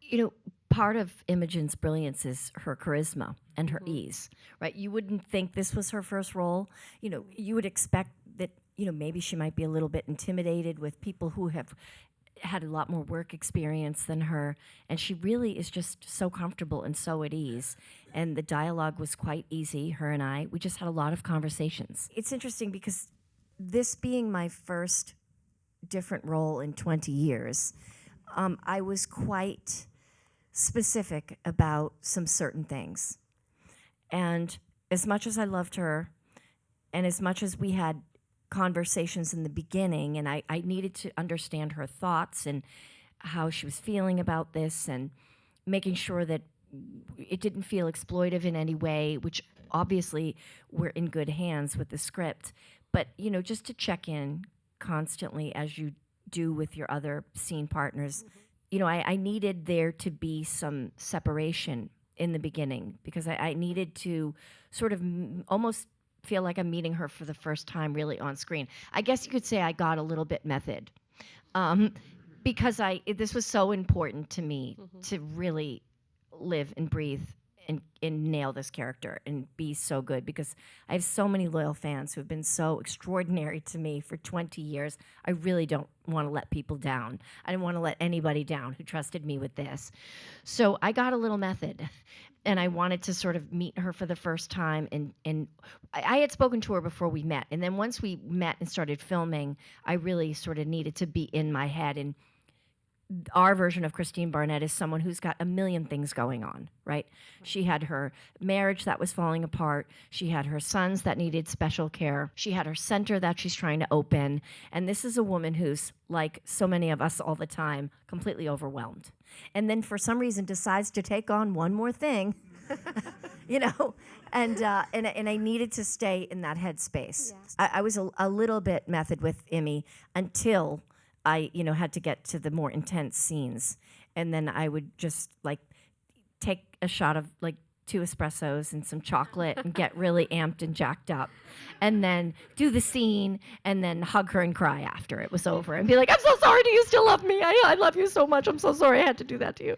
You know, part of Imogen's brilliance is her charisma and her ease, right? You wouldn't think this was her first role. You know, you would expect that, you know, maybe she might be a little bit intimidated with people who have had a lot more work experience than her, and she really is just so comfortable and so at ease. And the dialogue was quite easy, her and I. We just had a lot of conversations. It's interesting because this being my first different role in 20 years, I was quite specific about some certain things. And as much as I loved her, and as much as we had conversations in the beginning, and I needed to understand her thoughts and how she was feeling about this, and making sure that it didn't feel exploitive in any way, which obviously we're in good hands with the script. But, you know, just to check in constantly as you do with your other scene partners. You know, I needed there to be some separation in the beginning because I needed to sort of almost feel like I'm meeting her for the first time really on screen. I guess you could say I got a little bit method because this was so important to me to really live and breathe and nail this character and be so good, because I have so many loyal fans who have been so extraordinary to me for 20 years. I really don't want to let people down. I didn't want to let anybody down who trusted me with this. So I got a little method, and I wanted to sort of meet her for the first time. And I had spoken to her before we met. And then once we met and started filming, I really sort of needed to be in my head. And our version of Christine Barnett is someone who's got a million things going on, right? She had her marriage that was falling apart. She had her sons that needed special care. She had her center that she's trying to open. And this is a woman who's, like so many of us all the time, completely overwhelmed. And then for some reason decides to take on one more thing, you know? And I needed to stay in that headspace. Yes. I was a little bit method with Emmy until I, you know, had to get to the more intense scenes. And then I would just like take a shot of like 2 espressos and some chocolate and get really amped and jacked up. And then do the scene and then hug her and cry after it was over and be like, I'm so sorry, do you still love me? I love you so much. I'm so sorry I had to do that to you.